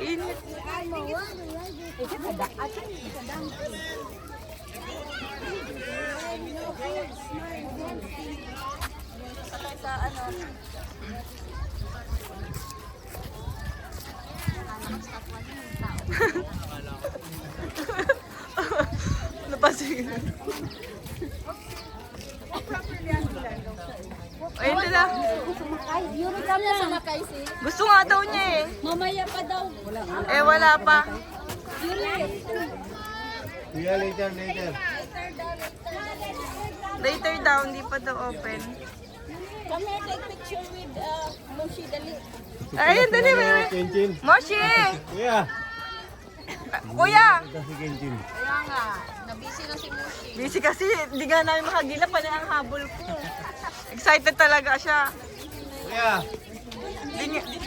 Init. Sa ano? Napasigil. Ayun na lang. Yuri kami sa Makay si. Gusto nga daw niya eh. Mamaya pa daw. Eh wala pa. Yuri. Yeah, later, later. Later daw, hindi pa daw open. Come here, take picture with Moshi Dali. Ayun, dali mo. Kenchin. Moshi! Yeah. Kuya! Ito si Kenchin. Kaya nga, nabisi na si Moshi. Busy kasi, hindi nga namin makagila pa na ang habol ko. Excited talaga siya. Yeah. Di